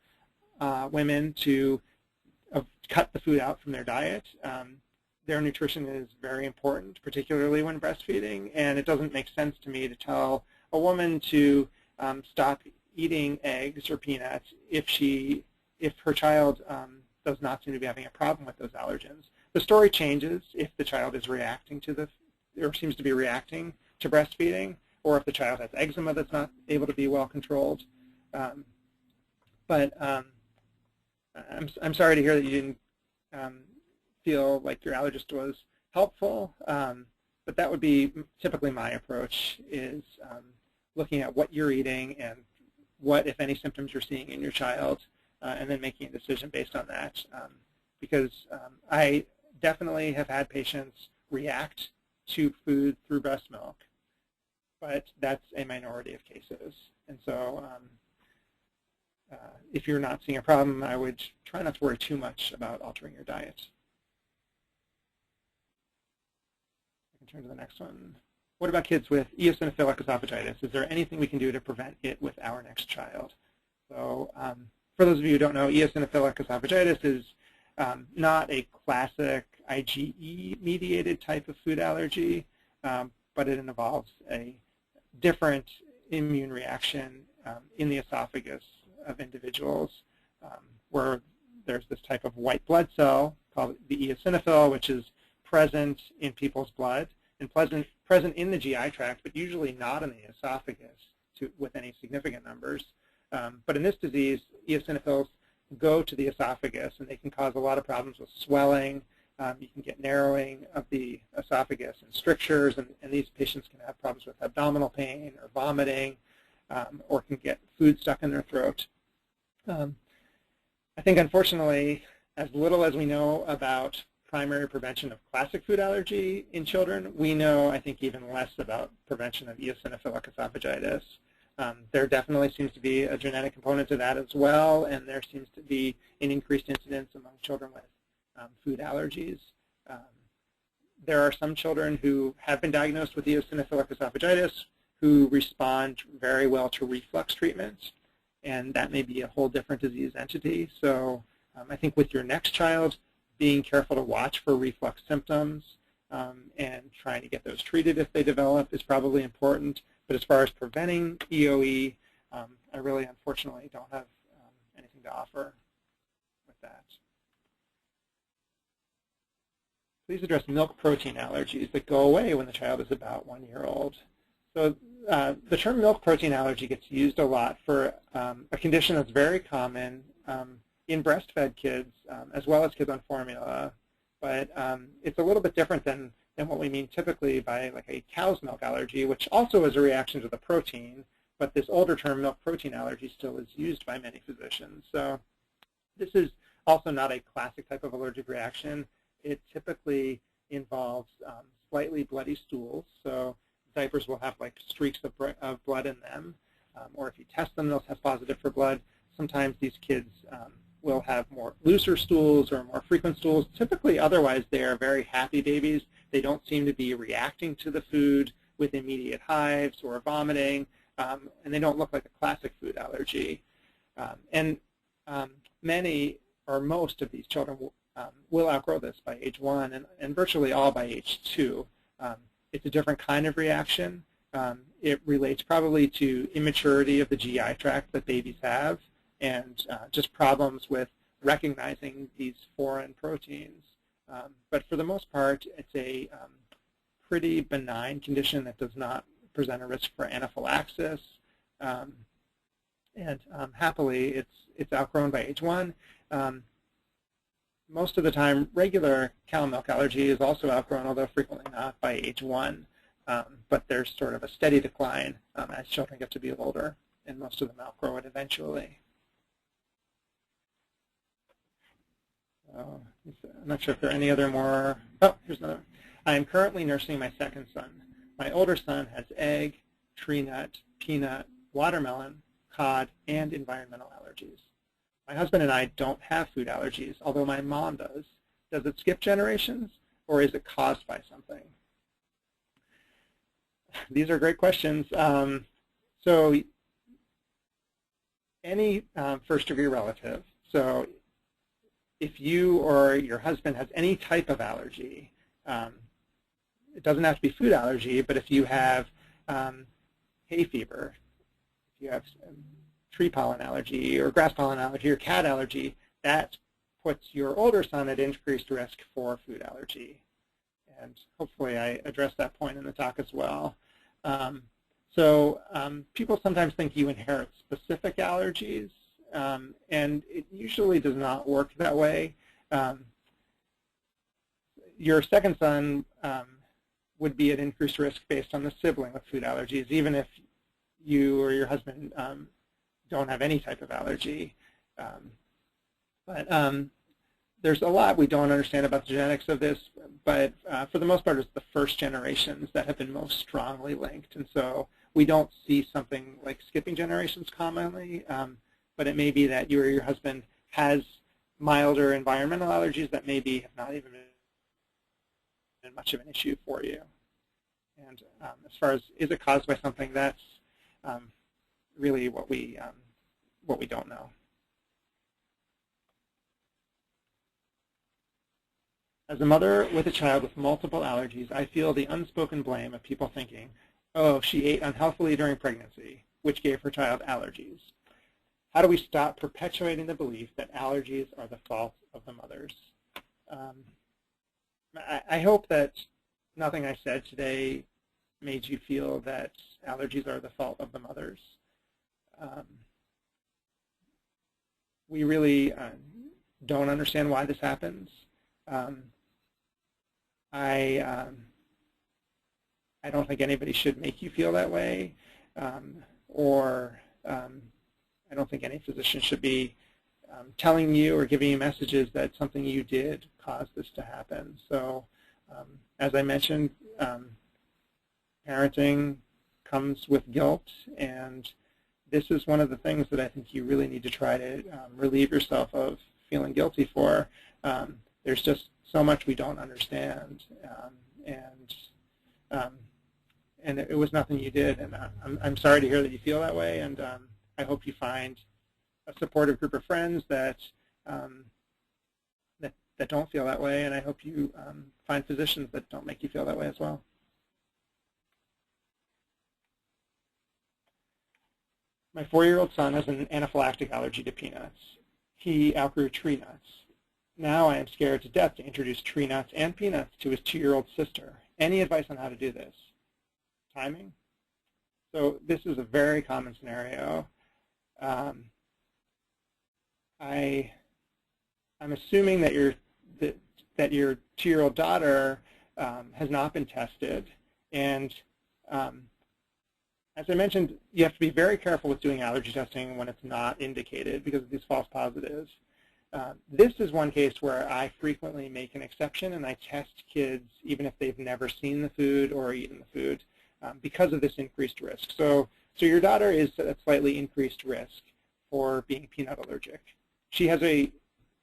women to cut the food out from their diet. Their nutrition is very important, particularly when breastfeeding, and it doesn't make sense to me to tell a woman to stop eating eggs or peanuts if her child does not seem to be having a problem with those allergens. The story changes if the child is reacting to or seems to be reacting to breastfeeding, or if the child has eczema that's not able to be well controlled. But I'm sorry to hear that you didn't feel like your allergist was helpful, but that would be typically my approach, is looking at what you're eating and what, if any, symptoms you're seeing in your child, and then making a decision based on that. Because I definitely have had patients react to food through breast milk, but that's a minority of cases. And so if you're not seeing a problem, I would try not to worry too much about altering your diet. I can turn to the next one. What about kids with eosinophilic esophagitis? Is there anything we can do to prevent it with our next child? So for those of you who don't know, eosinophilic esophagitis is not a classic IgE-mediated type of food allergy, but it involves a different immune reaction in the esophagus of individuals where there's this type of white blood cell called the eosinophil, which is present in people's blood and present in the GI tract, but usually not in the esophagus with any significant numbers. But in this disease, eosinophils go to the esophagus, and they can cause a lot of problems with swelling. You can get narrowing of the esophagus and strictures, and these patients can have problems with abdominal pain or vomiting, or can get food stuck in their throat. I think, unfortunately, as little as we know about primary prevention of classic food allergy in children, we know, I think, even less about prevention of eosinophilic esophagitis. There definitely seems to be a genetic component to that as well, and there seems to be an increased incidence among children with food allergies. There are some children who have been diagnosed with eosinophilic esophagitis who respond very well to reflux treatment, and that may be a whole different disease entity. So I think with your next child, being careful to watch for reflux symptoms and trying to get those treated if they develop is probably important. But as far as preventing EOE, I really, unfortunately, don't have anything to offer with that. Please address milk protein allergies that go away when the child is about 1 year old. So the term milk protein allergy gets used a lot for a condition that's very common in breastfed kids as well as kids on formula. But it's a little bit different than what we mean typically by like a cow's milk allergy, which also is a reaction to the protein, but this older term milk protein allergy still is used by many physicians. So this is also not a classic type of allergic reaction. It typically involves slightly bloody stools, so diapers will have like streaks of blood in them. or if you test them, they'll test positive for blood. Sometimes these kids will have more looser stools or more frequent stools. Typically, otherwise, they are very happy babies. They don't seem to be reacting to the food with immediate hives or vomiting, and they don't look like a classic food allergy. Many or most of these children will outgrow this by age 1, and virtually all by age 2. It's a different kind of reaction. It relates probably to immaturity of the GI tract that babies have, and just problems with recognizing these foreign proteins. But for the most part, it's a pretty benign condition that does not present a risk for anaphylaxis. Happily, it's outgrown by age 1. Most of the time, regular cow milk allergy is also outgrown, although frequently not, by age 1. But there's sort of a steady decline as children get to be older, and most of them outgrow it eventually. I'm not sure if there are any other more. Oh, here's another. I am currently nursing my second son. My older son has egg, tree nut, peanut, watermelon, cod, and environmental allergies. My husband and I don't have food allergies, although my mom does. Does it skip generations, or is it caused by something? These are great questions. So any first-degree relative, so if you or your husband has any type of allergy, it doesn't have to be food allergy, but if you have hay fever, if you have tree pollen allergy or grass pollen allergy or cat allergy, that puts your older son at increased risk for food allergy. And hopefully I addressed that point in the talk as well. People sometimes think you inherit specific allergies, and it usually does not work that way. Your second son would be at increased risk based on the sibling with food allergies, even if you or your husband don't have any type of allergy. There's a lot we don't understand about the genetics of this, but for the most part, it's the first generations that have been most strongly linked. And so we don't see something like skipping generations commonly, but it may be that you or your husband has milder environmental allergies that maybe have not even been much of an issue for you. And as far as is it caused by something, that's really what we don't know. As a mother with a child with multiple allergies, I feel the unspoken blame of people thinking, oh, she ate unhealthily during pregnancy, which gave her child allergies. How do we stop perpetuating the belief that allergies are the fault of the mothers? I hope that nothing I said today made you feel that allergies are the fault of the mothers. We really don't understand why this happens. I don't think anybody should make you feel that way, or I don't think any physician should be telling you or giving you messages that something you did caused this to happen. So as I mentioned, parenting comes with guilt, and this is one of the things that I think you really need to try to relieve yourself of feeling guilty for. There's just so much we don't understand, and it was nothing you did, and I'm sorry to hear that you feel that way, and I hope you find a supportive group of friends that that don't feel that way, and I hope you find physicians that don't make you feel that way as well. My 4-year-old son has an anaphylactic allergy to peanuts. He outgrew tree nuts. Now I am scared to death to introduce tree nuts and peanuts to his 2-year-old sister. Any advice on how to do this? Timing? So this is a very common scenario. I'm assuming that your 2-year-old daughter has not been tested, and as I mentioned, you have to be very careful with doing allergy testing when it's not indicated because of these false positives. This is one case where I frequently make an exception, and I test kids even if they've never seen the food or eaten the food because of this increased risk. So So your daughter is at slightly increased risk for being peanut allergic. She has a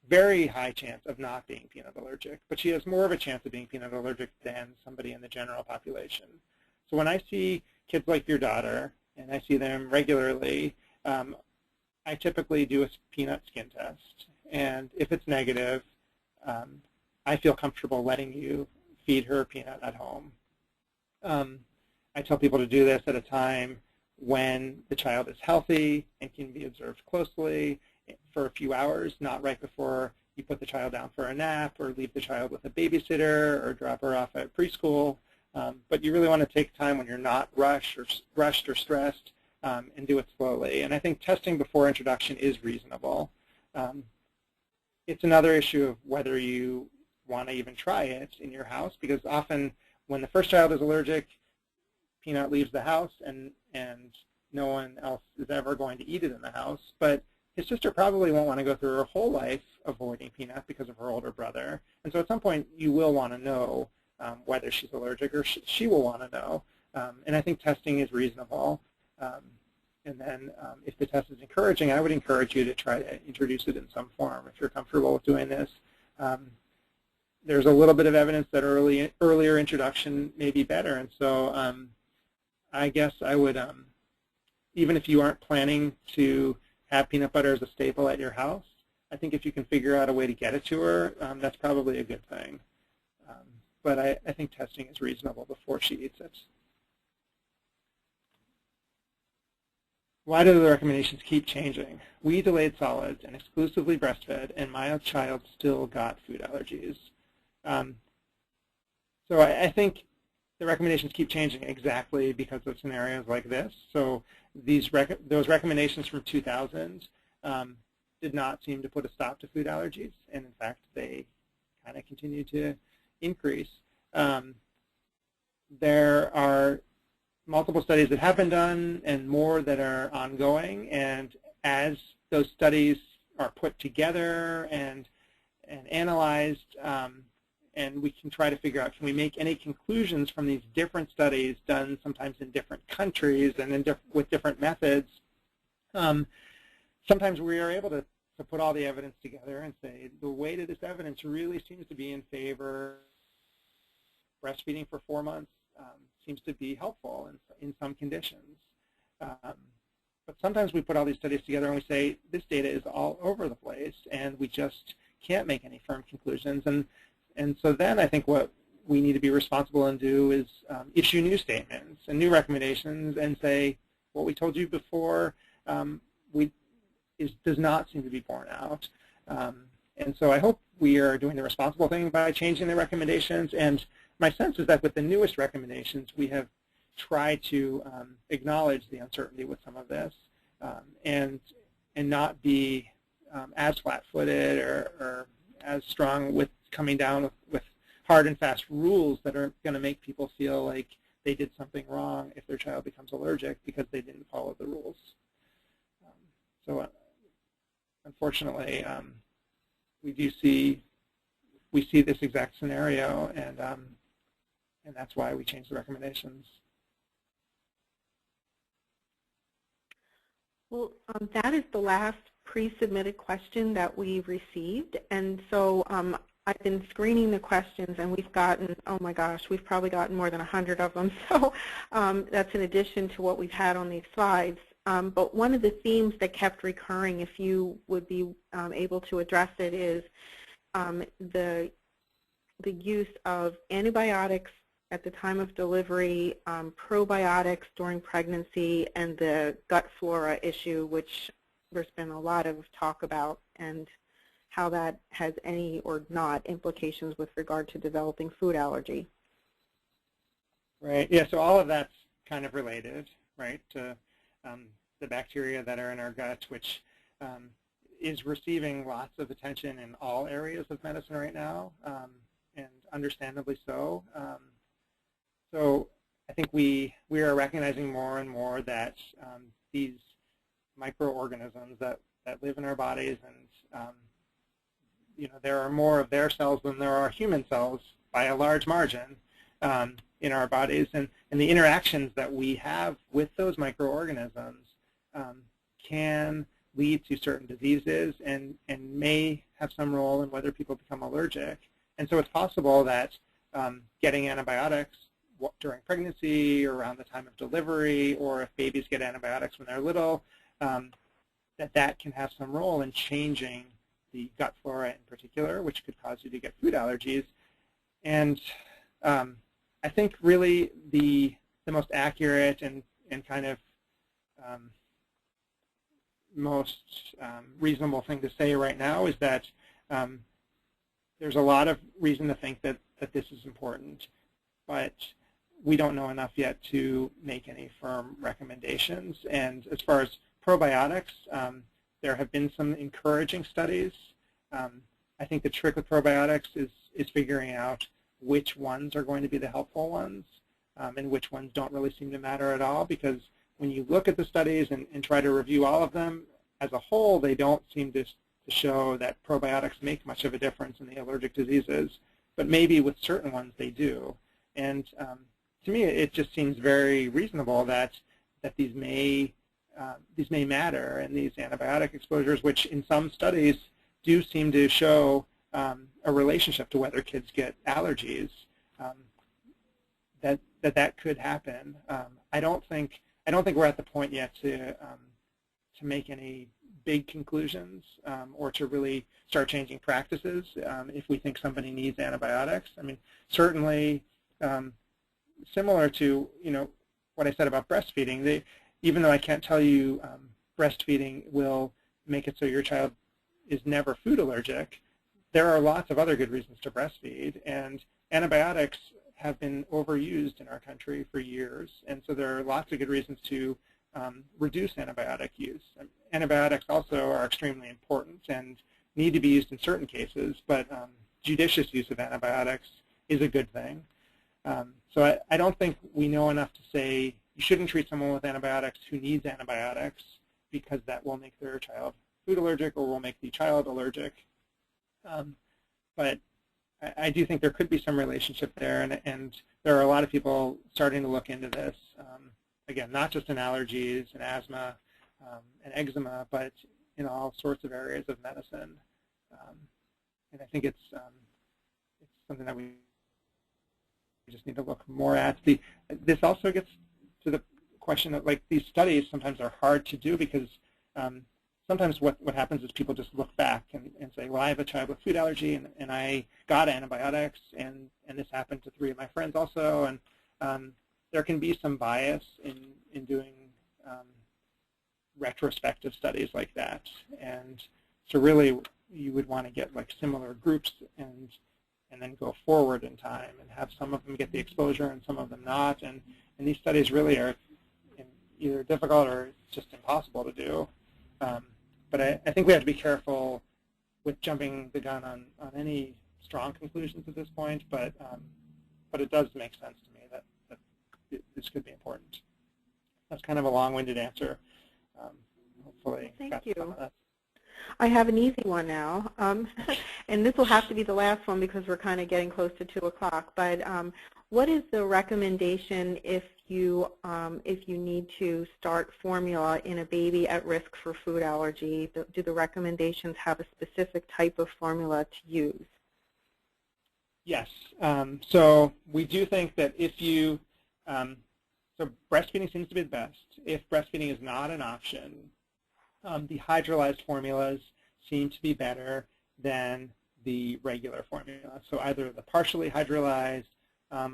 very high chance of not being peanut allergic, but she has more of a chance of being peanut allergic than somebody in the general population. So when I see kids like your daughter, and I see them regularly, I typically do a peanut skin test. And if it's negative, I feel comfortable letting you feed her peanut at home. I tell people to do this at a time when the child is healthy and can be observed closely for a few hours, not right before you put the child down for a nap or leave the child with a babysitter or drop her off at preschool. But you really want to take time when you're not rushed or stressed and do it slowly. And I think testing before introduction is reasonable. It's another issue of whether you want to even try it in your house, because often when the first child is allergic, peanut leaves the house and no one else is ever going to eat it in the house. But his sister probably won't want to go through her whole life avoiding peanut because of her older brother. And so at some point you will want to know whether she's allergic, or she will want to know. And I think testing is reasonable. And then if the test is encouraging, I would encourage you to try to introduce it in some form if you're comfortable with doing this. There's a little bit of evidence that earlier introduction may be better. And so I guess I would, even if you aren't planning to have peanut butter as a staple at your house, I think if you can figure out a way to get it to her, that's probably a good thing. But I think testing is reasonable before she eats it. Why do the recommendations keep changing? We delayed solids and exclusively breastfed, and my child still got food allergies. So I think the recommendations keep changing exactly because of scenarios like this. So those recommendations from 2000 did not seem to put a stop to food allergies, and in fact, they kind of continue to increase. There are multiple studies that have been done and more that are ongoing, and as those studies are put together and analyzed, and we can try to figure out, can we make any conclusions from these different studies done sometimes in different countries and with different methods. Sometimes we are able to put all the evidence together and say the weight of this evidence really seems to be in favor. Breastfeeding for 4 months seems to be helpful in some conditions. But sometimes we put all these studies together and we say this data is all over the place and we just can't make any firm conclusions. And so then I think what we need to be responsible and do is issue new statements and new recommendations and say what we told you before does not seem to be borne out. And so I hope we are doing the responsible thing by changing the recommendations. And my sense is that with the newest recommendations, we have tried to acknowledge the uncertainty with some of this and not be as flat-footed or as strong with coming down with hard and fast rules that are going to make people feel like they did something wrong if their child becomes allergic because they didn't follow the rules. So unfortunately, we see this exact scenario, and that's why we changed the recommendations. Well, that is the last pre-submitted question that we've received, and so I've been screening the questions, and we've gotten, oh my gosh, we've probably gotten more than 100 of them, so that's in addition to what we've had on these slides. But one of the themes that kept recurring, if you would be able to address it, is the use of antibiotics at the time of delivery, probiotics during pregnancy, and the gut flora issue, which there's been a lot of talk about, and how that has any or not implications with regard to developing food allergy. Right. Yeah, so all of that's kind of related, right, to the bacteria that are in our gut, which is receiving lots of attention in all areas of medicine right now, and understandably so. So I think we are recognizing more and more that these microorganisms that live in our bodies, and there are more of their cells than there are human cells by a large margin. in our bodies, and the interactions that we have with those microorganisms can lead to certain diseases and may have some role in whether people become allergic. And so it's possible that getting antibiotics during pregnancy or around the time of delivery, or if babies get antibiotics when they're little, that can have some role in changing the gut flora in particular, which could cause you to get food allergies. And I think really the most accurate and kind of most reasonable thing to say right now is that there's a lot of reason to think that this is important, but we don't know enough yet to make any firm recommendations. And as far as probiotics, there have been some encouraging studies. I think the trick with probiotics is figuring out which ones are going to be the helpful ones and which ones don't really seem to matter at all, because when you look at the studies and try to review all of them, as a whole, they don't seem to show that probiotics make much of a difference in the allergic diseases, but maybe with certain ones they do. And to me, it just seems very reasonable that these may matter, and these antibiotic exposures, which in some studies do seem to show a relationship to whether kids get allergies, that could happen. I don't think we're at the point yet to make any big conclusions or to really start changing practices if we think somebody needs antibiotics. I mean, certainly similar to what I said about breastfeeding, even though I can't tell you breastfeeding will make it so your child is never food allergic, there are lots of other good reasons to breastfeed, and antibiotics have been overused in our country for years, and so there are lots of good reasons to reduce antibiotic use. Antibiotics also are extremely important and need to be used in certain cases, but judicious use of antibiotics is a good thing. So I don't think we know enough to say you shouldn't treat someone with antibiotics who needs antibiotics, because that will make their child food allergic or will make the child allergic. But I do think there could be some relationship there, and there are a lot of people starting to look into this. Again, not just in allergies and asthma and eczema, but in all sorts of areas of medicine. And I think it's something that we just need to look more at. This also gets to the question of, like, these studies sometimes are hard to do because sometimes what happens is people just look back and say, well, I have a child with food allergy, and I got antibiotics, and this happened to 3 of my friends also. And there can be some bias in doing retrospective studies like that. And so really you would want to get like similar groups and then go forward in time and have some of them get the exposure and some of them not. And these studies really are either difficult or just impossible to do. But I think we have to be careful with jumping the gun on any strong conclusions at this point. But it does make sense to me that this could be important. That's kind of a long-winded answer. Hopefully, thank you. I have an easy one now, and this will have to be the last one because we're kind of getting close to 2 o'clock. But what is the recommendation if you need to start formula in a baby at risk for food allergy? Do the recommendations have a specific type of formula to use? Yes. So we do think that if you so breastfeeding seems to be the best. If breastfeeding is not an option, the hydrolyzed formulas seem to be better than the regular formula. So either the partially hydrolyzed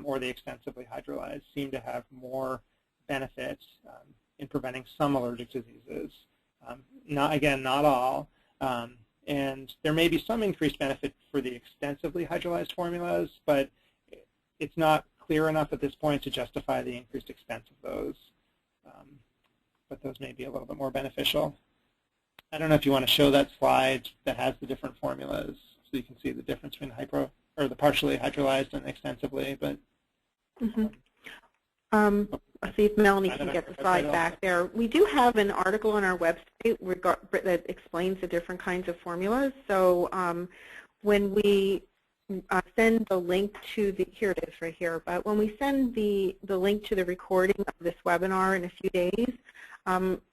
or the extensively hydrolyzed seem to have more benefits in preventing some allergic diseases. Not all. And there may be some increased benefit for the extensively hydrolyzed formulas, but it's not clear enough at this point to justify the increased expense of those. But those may be a little bit more beneficial. I don't know if you want to show that slide that has the different formulas so you can see the difference between the partially hydrolyzed and extensively. But I'll see if Melanie can get the slide back there. We do have an article on our website that explains the different kinds of formulas. So when we send the link to the, here it is right here, but when we send the link to the recording of this webinar in a few days,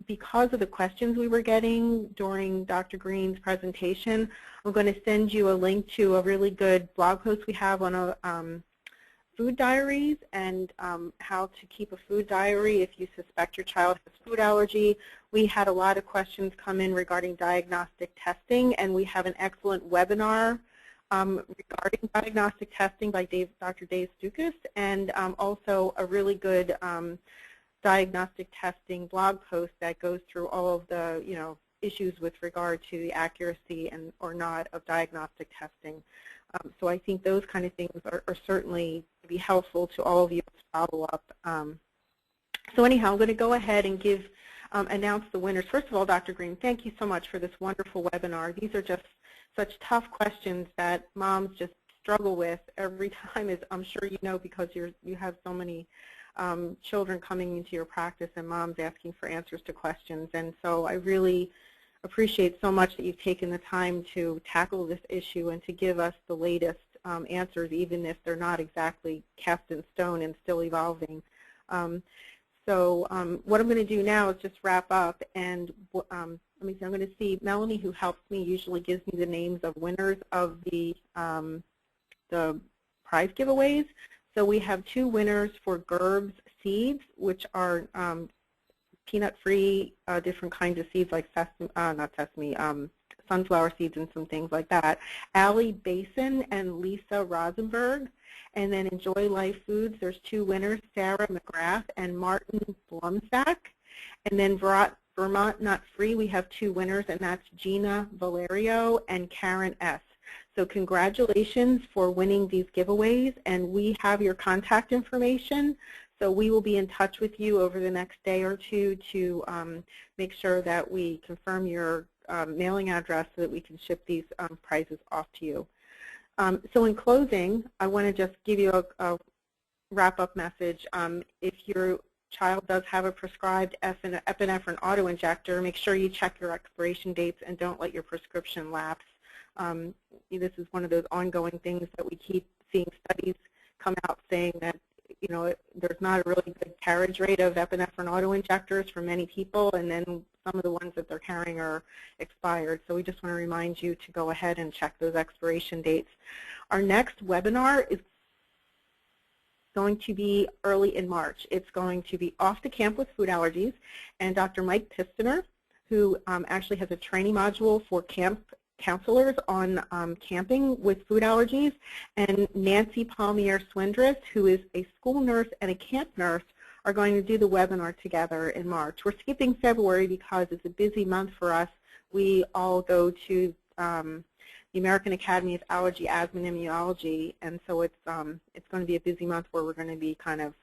because of the questions we were getting during Dr. Green's presentation, I'm going to send you a link to a really good blog post we have on food diaries and how to keep a food diary if you suspect your child has food allergy. We had a lot of questions come in regarding diagnostic testing, and we have an excellent webinar regarding diagnostic testing by Dr. Dave Stukas, and also a really good diagnostic testing blog post that goes through all of the issues with regard to the accuracy and or not of diagnostic testing. So I think those kind of things are certainly to be helpful to all of you to follow up. So anyhow, I'm going to go ahead and announce the winners. First of all, Dr. Green, thank you so much for this wonderful webinar. These are just such tough questions that moms just struggle with every time, as I'm sure you know, because you have so many children coming into your practice and moms asking for answers to questions. And so I really appreciate so much that you've taken the time to tackle this issue and to give us the latest answers, even if they're not exactly cast in stone and still evolving. So what I'm going to do now is just wrap up, and let me see, I'm going to see Melanie, who helps me, usually gives me the names of winners of the prize giveaways. So we have 2 winners for Gerb's seeds, which are peanut-free, different kinds of seeds like sunflower seeds and some things like that. Allie Basin and Lisa Rosenberg. And then Enjoy Life Foods, there's 2 winners, Sarah McGrath and Martin Blumsack. And then Vermont Nut Free, we have 2 winners, and that's Gina Valerio and Karen S. So congratulations for winning these giveaways, and we have your contact information. So we will be in touch with you over the next day or two to make sure that we confirm your mailing address so that we can ship these prizes off to you. So in closing, I want to just give you a wrap-up message. If your child does have a prescribed epinephrine auto-injector, make sure you check your expiration dates and don't let your prescription lapse. This is one of those ongoing things that we keep seeing studies come out saying that there's not a really good carriage rate of epinephrine auto-injectors for many people, and then some of the ones that they're carrying are expired. So we just want to remind you to go ahead and check those expiration dates. Our next webinar is going to be early in March. It's going to be Off the Camp with Food Allergies, and Dr. Mike Pistiner, who actually has a training module for camp counselors on camping with food allergies, and Nancy Palmier-Swindress, who is a school nurse and a camp nurse, are going to do the webinar together in March. We're skipping February because it's a busy month for us. We all go to the American Academy of Allergy, Asthma, and Immunology, and so it's going to be a busy month where we're going to be kind of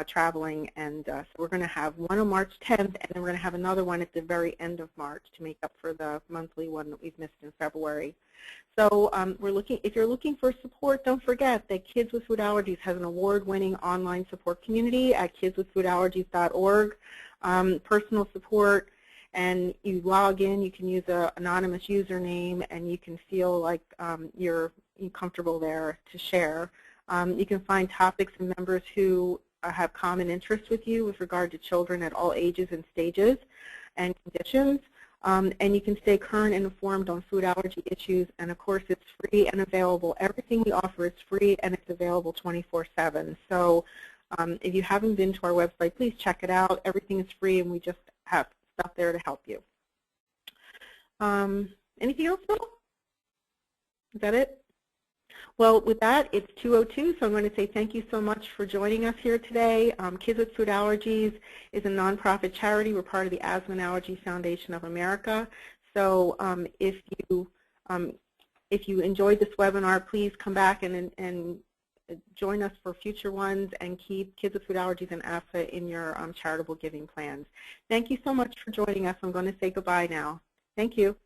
traveling, and so we're going to have one on March 10th, and then we're going to have another one at the very end of March to make up for the monthly one that we've missed in February. So if you're looking for support, don't forget that Kids with Food Allergies has an award-winning online support community at kidswithfoodallergies.org, personal support, and you log in, you can use an anonymous username, and you can feel like you're comfortable there to share. You can find topics and members who have common interests with you with regard to children at all ages and stages and conditions. And you can stay current and informed on food allergy issues. And of course, it's free and available. Everything we offer is free and it's available 24/7. So if you haven't been to our website, please check it out. Everything is free, and we just have stuff there to help you. Anything else, Bill? Is that it? Well, with that, it's 2:02, so I'm going to say thank you so much for joining us here today. Kids with Food Allergies is a nonprofit charity. We're part of the Asthma and Allergy Foundation of America. So if you enjoyed this webinar, please come back and join us for future ones, and keep Kids with Food Allergies and AFA in your charitable giving plans. Thank you so much for joining us. I'm going to say goodbye now. Thank you.